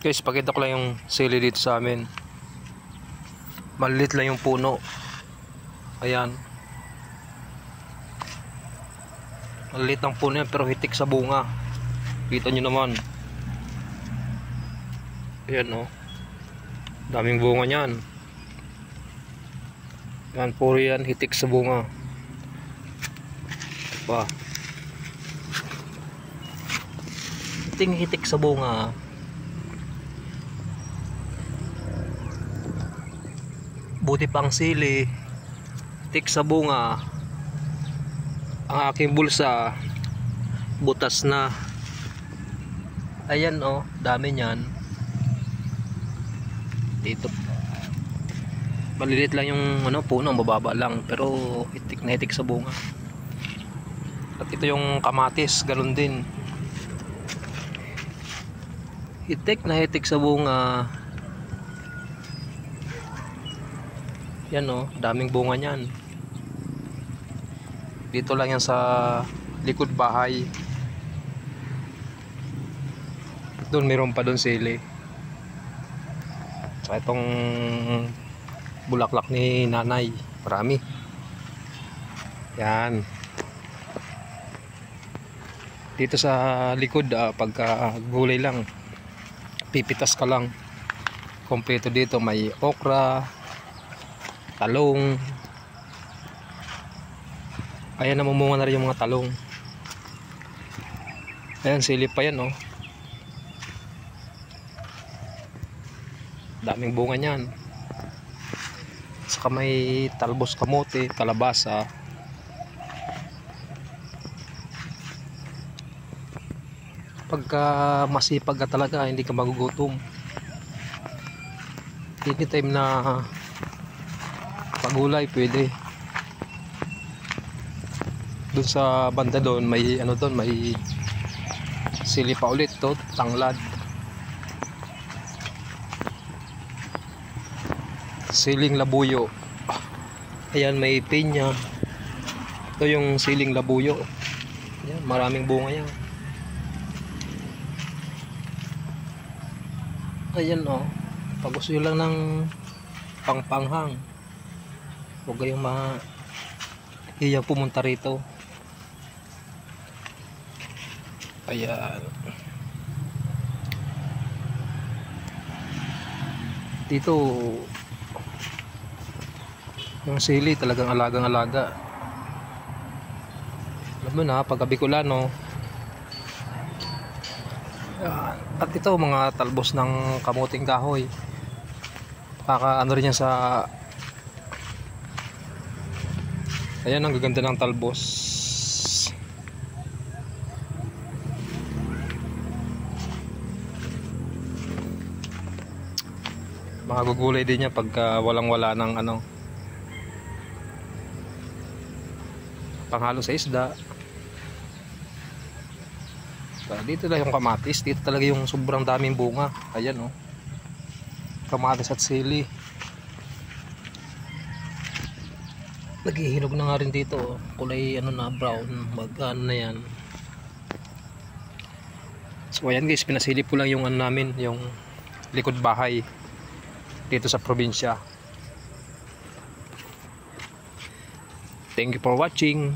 Guys, pakita ko lang yung sili dito sa amin. Maliit lang yung puno. Ayan. Maliit ng puno yan pero hitik sa bunga. Kita nyo naman. Ayan o. Daming bunga nyan. Yan, puro yan hitik sa bunga. Pa. Hitik sa bunga. Buti pang sili, tik sa bunga. Ang aking bulsa butas na. Ayan oh, dami niyan. Dito maliliit lang yung puno, mababa lang pero hitik na hitik sa bunga. At ito yung kamatis, ganun din. Hitik na hitik sa bunga. Yan oh, daming bunga niyan. Dito lang yan sa likod bahay. Doon meron pa doon sili. So itong bulaklak ni nanay, marami. Yan. Dito sa likod pagka gulay lang, pipitas ka lang. Kompleto dito, may okra, talong. Ayan, namumunga na rin yung mga talong. Ayan, silip pa yan oh. Daming bunga niyan. Saka may talbos kamote, kalabasa. Pagka masipag ka talaga, hindi ka magugutom. Anytime na pagulay pwede. Doon sa banda doon may doon, may sili pa ulit to, tanglad. Siling labuyo. Ayan, may pinya. Ito yung siling labuyo. Ayan, maraming bunga yan. Ayan oh, pag gusto nyo lang ng pangpanghang, huwag kayong hiyang pumunta rito. Ayan. Dito yung sili talagang alagang alaga. Alam mo na, pagka Bicolano. At ito mga talbos ng kamuting kahoy. Ano rin yan sa. Ayan, ang gaganda ng talbos. Makagugulay din niya pagka walang wala ng panghalo sa isda. Dito lang yung kamatis. Dito talaga yung sobrang daming bunga. Ayan oh, kamatis at sili. Naghihinog na nga rin dito oh. Kulay na, brown. Na yan. So ayan guys, pinasilip ko lang yung namin, yung likod bahay dito sa probinsya. Thank you for watching.